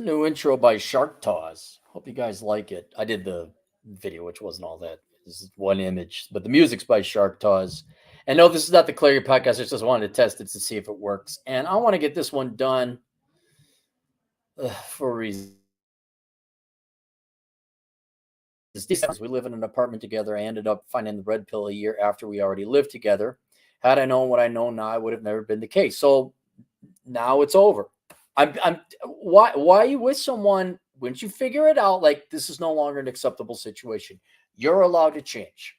a new intro by Shark Tawes. Hope you guys like it. I did the video, which wasn't all that. This is one image, but the music's by Shark Tawes. And no, this is not the Clarity podcast. I just wanted to test it to see if it works. And I want to get this one done for a reason. We live in an apartment together. I ended up finding the red pill a year after we already lived together. Had I known what I know now, I would have never been the case. So now it's over. Why are you with someone? Once you figure it out, like this is no longer an acceptable situation, you're allowed to change.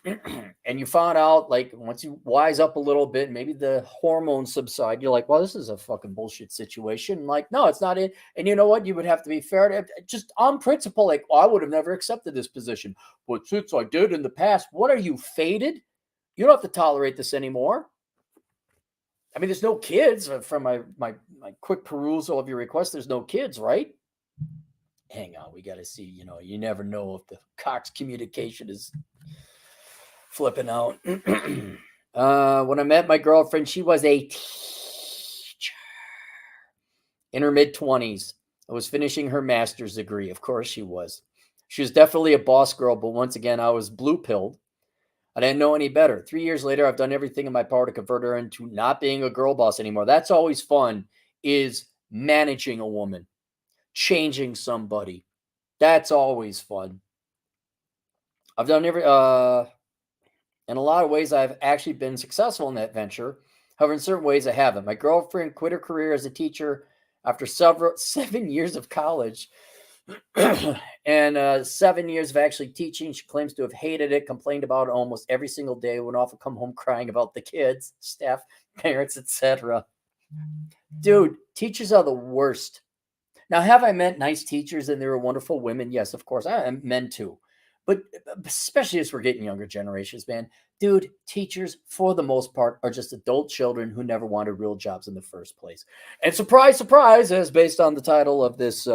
And you found out, like, once you wise up a little bit, maybe the hormones subside, you're like, well, this is a fucking bullshit situation. Like, no, it's not it. And you know what? You would have to be fair to just on principle, like, oh, I would have never accepted this position. But since I did in the past, what are you, faded? You don't have to tolerate this anymore. I mean, there's no kids from my quick perusal of your request. There's no kids, right? Hang on. We got to see, you never know if the Cox communication is flipping out. When I met my girlfriend, she was a teacher in her mid-20s. I was finishing her master's degree. Of course she was. She was definitely a boss girl, but once again, I was blue-pilled. I didn't know any better. 3 years later, I've done everything in my power to convert her into not being a girl boss anymore. That's always fun, is managing a woman, changing somebody. That's always fun. I've done in a lot of ways, I've actually been successful in that venture. However, in certain ways, I haven't. My girlfriend quit her career as a teacher after 7 years of college and 7 years of actually teaching. She claims to have hated it, complained about it almost every single day, would often come home crying about the kids, staff, parents, etc. Dude, teachers are the worst. Now, have I met nice teachers and they were wonderful women? Yes, of course. I am men too. But especially as we're getting younger generations, man, dude, teachers, for the most part, are just adult children who never wanted real jobs in the first place. And surprise, surprise, as based on the title of this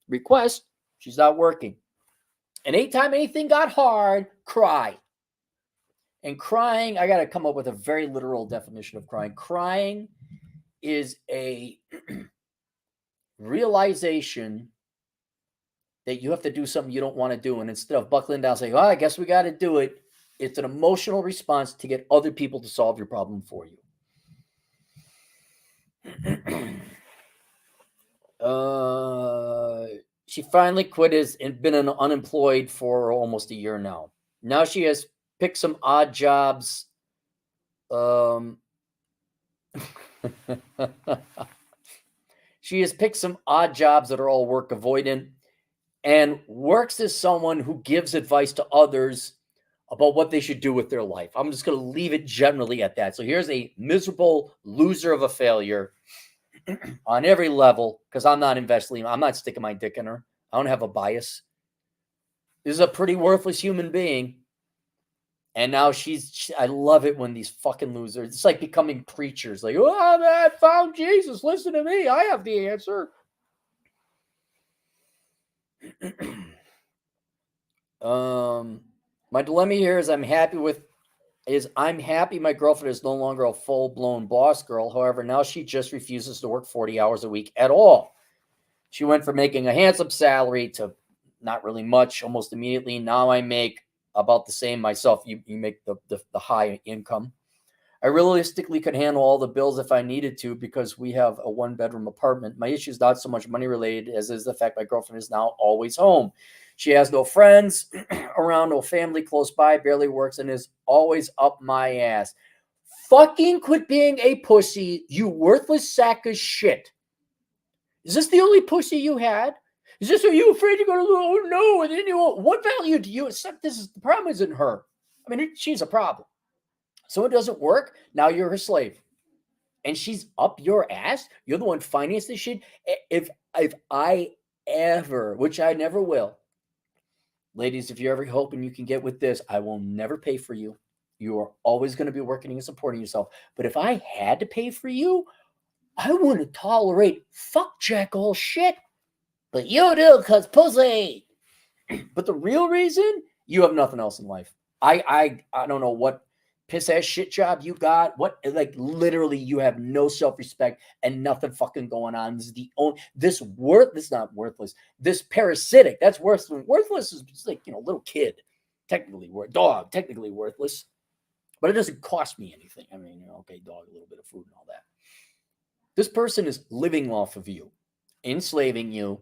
request, she's not working. And anytime anything got hard, cry. And crying, I got to come up with a very literal definition of crying. Crying is a realization that you have to do something you don't want to do. And instead of buckling down, saying, I guess we got to do it, it's an emotional response to get other people to solve your problem for you. She finally quit and been unemployed for almost a year now. Now she has picked some odd jobs. She has picked some odd jobs that are all work avoidant and works as someone who gives advice to others about what they should do with their life. I'm just going to leave it generally at that. So here's a miserable loser of a failure on every level, because I'm not investing. I'm not sticking my dick in her. I don't have a bias. This is a pretty worthless human being. And now I love it when these fucking losers, it's like becoming preachers. Like, oh, man, I found Jesus. Listen to me. I have the answer. My dilemma here is I'm happy my girlfriend is no longer a full-blown boss girl. However, now she just refuses to work 40 hours a week at all. She went from making a handsome salary to not really much almost immediately. Now I make about the same myself. You make the high income. I realistically could handle all the bills if I needed to because we have a one-bedroom apartment. My issue is not so much money-related as is the fact my girlfriend is now always home. She has no friends around, no family close by, barely works, and is always up my ass. Fucking quit being a pussy, you worthless sack of shit. Is this the only pussy you had? Are you afraid you're going to, oh no, and then what value do you accept? The problem isn't her. I mean, she's a problem. So it doesn't work. Now you're her slave. And she's up your ass. You're the one financing this shit. If I ever, which I never will, ladies, if you're ever hoping you can get with this, I will never pay for you. You are always going to be working and supporting yourself. But if I had to pay for you, I wouldn't tolerate fuck jack all shit. But you do, because pussy. But the real reason, you have nothing else in life. I don't know what piss ass shit job you got? What, like, literally, you have no self respect and nothing fucking going on. This is the only, this is not worthless. This parasitic, that's worse than worthless is like, little kid, technically, dog, technically worthless, but it doesn't cost me anything. I mean, okay, dog, a little bit of food and all that. This person is living off of you, enslaving you,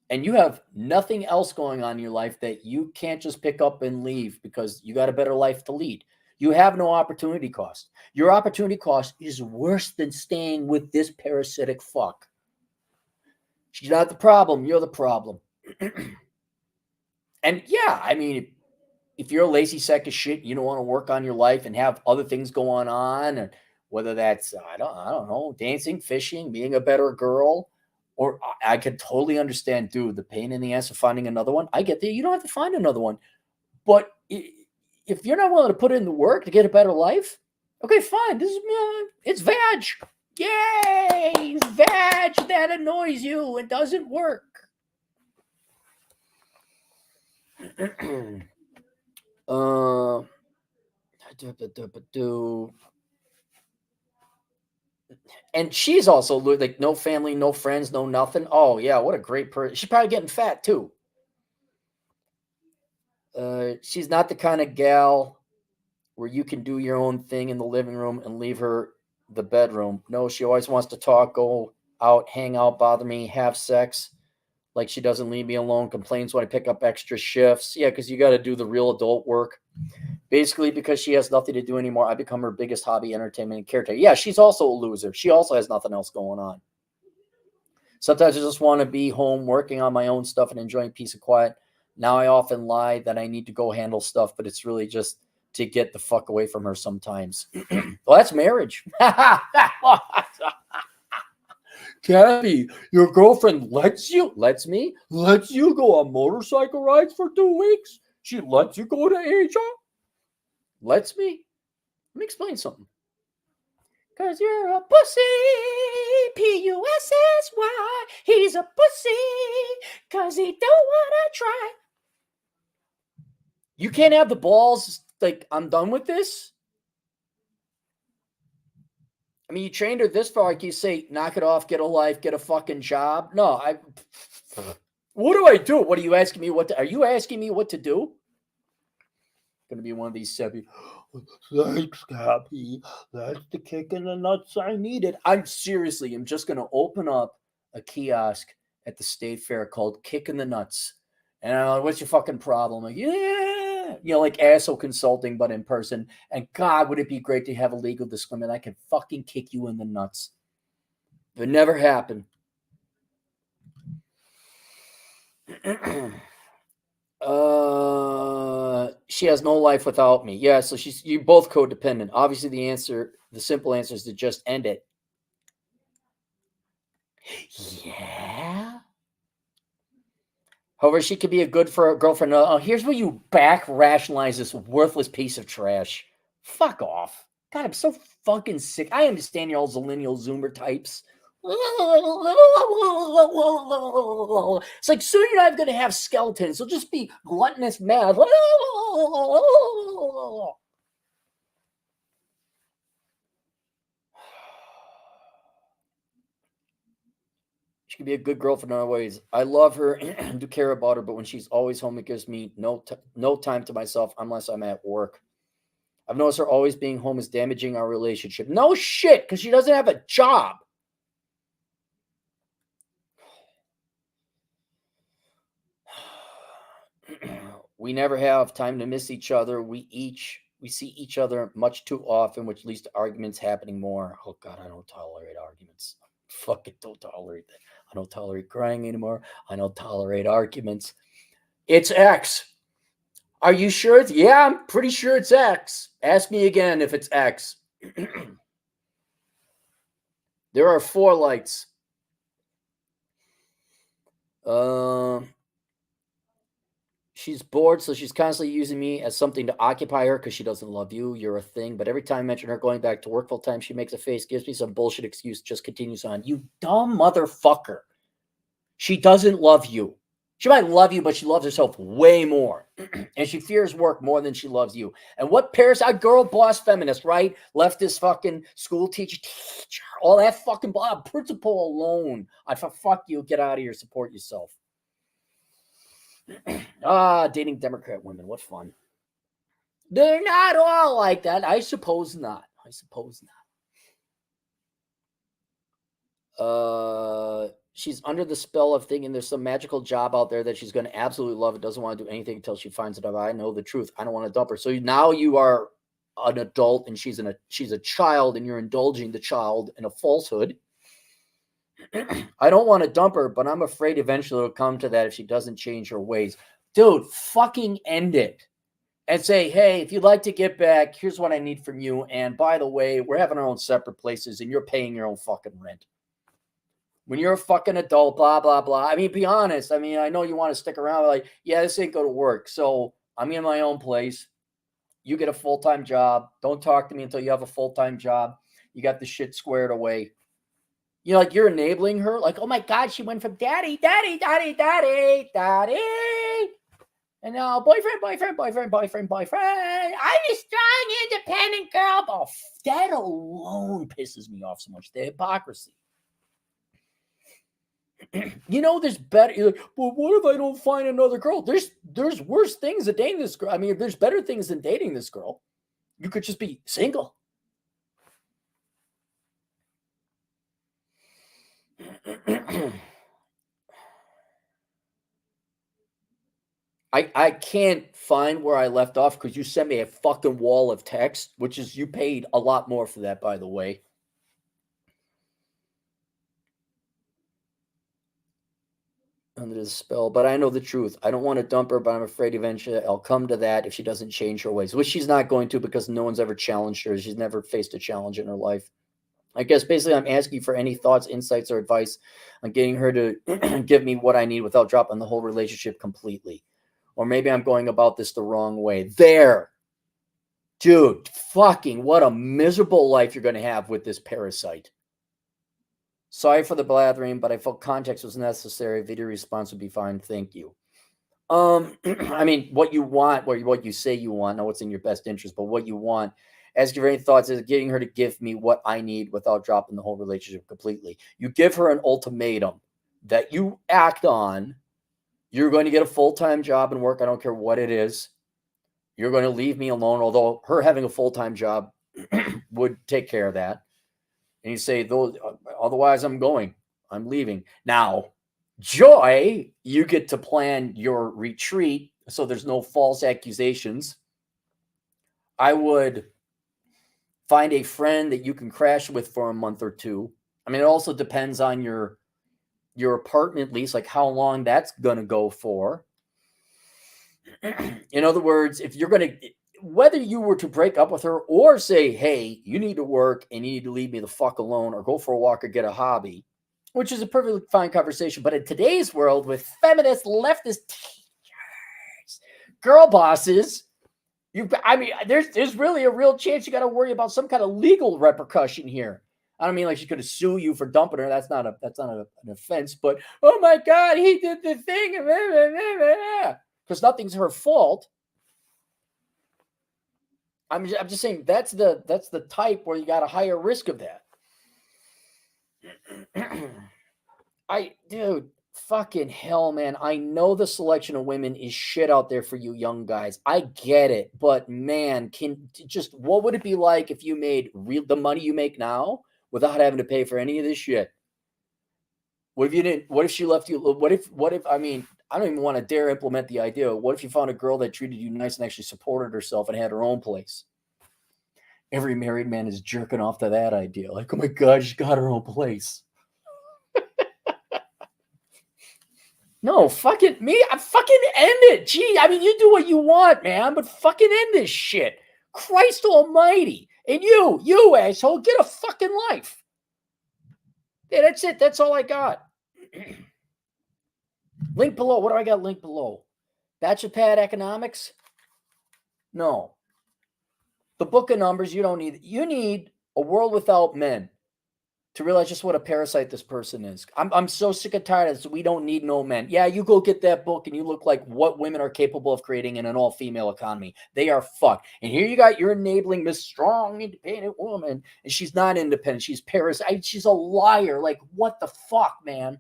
and you have nothing else going on in your life that you can't just pick up and leave because you got a better life to lead. You have no opportunity cost. Your opportunity cost is worse than staying with this parasitic fuck. She's not the problem. You're the problem. And yeah, I mean, if you're a lazy sack of shit, you don't want to work on your life and have other things going on, and whether that's I don't know, dancing, fishing, being a better girl, or I could totally understand, dude, the pain in the ass of finding another one. I get that you don't have to find another one, but if you're not willing to put in the work to get a better life, okay, fine. This is it's vag. Yay, vag that annoys you and doesn't work. And she's also like no family, no friends, no nothing. Oh yeah, what a great person. She's probably getting fat too. She's not the kind of gal where you can do your own thing in the living room and leave her the bedroom. No, she always wants to talk, go out, hang out, bother me, have sex. Like she doesn't leave me alone, complains when I pick up extra shifts. Yeah, because you got to do the real adult work. Basically, because she has nothing to do anymore, I become her biggest hobby, entertainment, and caretaker. Yeah, she's also a loser. She also has nothing else going on. Sometimes I just want to be home working on my own stuff and enjoying peace and quiet. Now I often lie that I need to go handle stuff, but it's really just to get the fuck away from her sometimes. Well, that's marriage. Kathy, your girlfriend lets you go on motorcycle rides for 2 weeks? She lets you go to Asia? Lets me? Let me explain something. Cause you're a pussy, Pussy. He's a pussy, cause he don't wanna try. You can't have the balls, like, I'm done with this? I mean, you trained her this far, like you say, knock it off, get a life, get a fucking job. No, what do I do? What are you asking me are you asking me what to do? Gonna be one of these Sebby. Thanks, Cappy. That's the kick in the nuts I needed. I'm just gonna open up a kiosk at the state fair called Kick in the Nuts. And I'm like, what's your fucking problem? Like, yeah, like asshole consulting, but in person. And God, would it be great to have a legal disclaimer? I can fucking kick you in the nuts. It never happened. She has no life without me. Yeah, so you're both codependent. Obviously, the simple answer is to just end it. Yeah. However, she could be a good for a girlfriend. Oh, here's where you back rationalize this worthless piece of trash. Fuck off. God, I'm so fucking sick. I understand you're all Zillennial Zoomer types. It's like soon you're not going to have skeletons. It'll just be gluttonous mouth. She can be a good girlfriend in other ways. I love her and do care about her, but when she's always home, it gives me no time to myself unless I'm at work. I've noticed her always being home is damaging our relationship. No shit, because she doesn't have a job. We never have time to miss each other. We see each other much too often, which leads to arguments happening more. Oh God, I don't tolerate arguments. Fucking don't tolerate that. I don't tolerate crying anymore. I don't tolerate arguments. It's X. Are you sure? Yeah, I'm pretty sure it's X. Ask me again if it's X. There are 4 lights. She's bored, so she's constantly using me as something to occupy her because she doesn't love you. You're a thing. But every time I mention her going back to work full time, she makes a face, gives me some bullshit excuse, just continues on. You dumb motherfucker. She doesn't love you. She might love you, but she loves herself way more. And she fears work more than she loves you. And what parasite girl boss feminist, right? Leftist fucking school teacher, all that fucking principal alone. I'd fuck you, get out of here, support yourself. Dating Democrat women, what fun. They're not all like that. I suppose not. She's under the spell of thinking there's some magical job out there that she's going to absolutely love. It doesn't want to do anything until she finds it out. I know the truth. I don't want to dump her. So now you are an adult and she's a child, and you're indulging the child in a falsehood. I don't want to dump her, but I'm afraid eventually it'll come to that if she doesn't change her ways. Dude, fucking end it. And say, hey, if you'd like to get back, here's what I need from you. And by the way, we're having our own separate places and you're paying your own fucking rent. When you're a fucking adult, blah, blah, blah. I mean, be honest. I mean, I know you want to stick around. Like, yeah, this ain't go to work. So I'm in my own place. You get a full-time job. Don't talk to me until you have a full-time job. You got the shit squared away. You know, like you're enabling her. Like, oh my God, she went from daddy. And now boyfriend. I'm a strong, independent girl. Oh, that alone pisses me off so much. The hypocrisy. You know, there's better. You're like, well, what if I don't find another girl? There's worse things than dating this girl. I mean, there's better things than dating this girl. You could just be single. I can't find where I left off because you sent me a fucking wall of text, which is, you paid a lot more for that, by the way. Under the spell, but I know the truth. I don't want to dump her, but I'm afraid eventually I'll come to that if she doesn't change her ways, which she's not going to because no one's ever challenged her. She's never faced a challenge in her life. I guess basically I'm asking for any thoughts, insights, or advice on getting her to give me what I need without dropping the whole relationship completely. Or maybe I'm going about this the wrong way. There. Dude, fucking what a miserable life you're going to have with this parasite. Sorry for the blathering, but I felt context was necessary. Video response would be fine. Thank you. I mean, what you want, what you say you want, know what's in your best interest, but what you want, ask your any thoughts is getting her to give me what I need without dropping the whole relationship completely. You give her an ultimatum that you act on. You're going to get a full-time job and work. I don't care what it is. You're going to leave me alone, although her having a full-time job would take care of that. And you say, otherwise I'm leaving. Now, Joy, you get to plan your retreat so there's no false accusations. I would find a friend that you can crash with for a month or two. I mean, it also depends on your apartment lease, like how long that's going to go for. In other words, if you're going to, whether you were to break up with her or say, hey, you need to work and you need to leave me the fuck alone or go for a walk or get a hobby, which is a perfectly fine conversation. But in today's world with feminist, leftist teachers, girl bosses, there's really a real chance you got to worry about some kind of legal repercussion here. I don't mean like she's going to sue you for dumping her. That's not an offense. But oh my God, he did the thing, because nothing's her fault. I'm just saying that's the type where you got a higher risk of that. Dude, fucking hell, man. I know the selection of women is shit out there for you young guys. I get it, but man, what would it be like if you made the money you make now without having to pay for any of this shit? What if you didn't? What if she left you? What if? I mean, I don't even want to dare implement the idea. What if you found a girl that treated you nice and actually supported herself and had her own place? Every married man is jerking off to that idea. Like, oh my God, she's got her own place. No, fucking end it. Gee, I mean, you do what you want, man, but fucking end this shit. Christ almighty. And you asshole, get a fucking life. Yeah, that's it. That's all I got. Link below. What do I got linked below? Bachelor Pad Economics? No. The Book of Numbers, you don't need. You need A World Without Men to realize just what a parasite this person is. I'm so sick and tired of this. We don't need no men. Yeah, you go get that book and you look like what women are capable of creating in an all-female economy. They are fucked. And here you got you're enabling this strong, independent woman, and she's not independent. She's parasite. She's a liar. Like, what the fuck, man?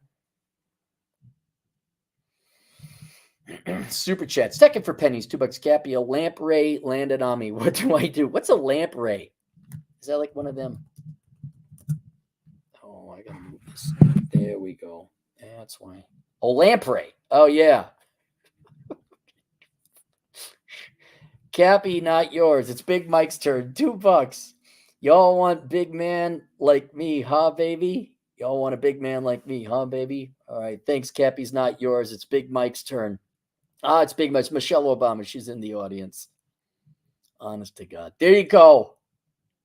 Super chat. Second for pennies, $2. Cappy, a lamprey landed on me. What do I do? What's a lamprey? Is that like one of them? Oh, I gotta move this. There we go. That's why. Oh, lamprey. Oh, yeah. Cappy, not yours. It's Big Mike's turn. $2. Y'all want big man like me, huh, baby? Y'all want a big man like me, huh, baby? All right. Thanks, Cappy's not yours. It's Big Mike's turn. It's Big Mike's. Michelle Obama. She's in the audience. Honest to God. There you go.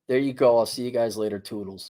There you go. I'll see you guys later. Toodles.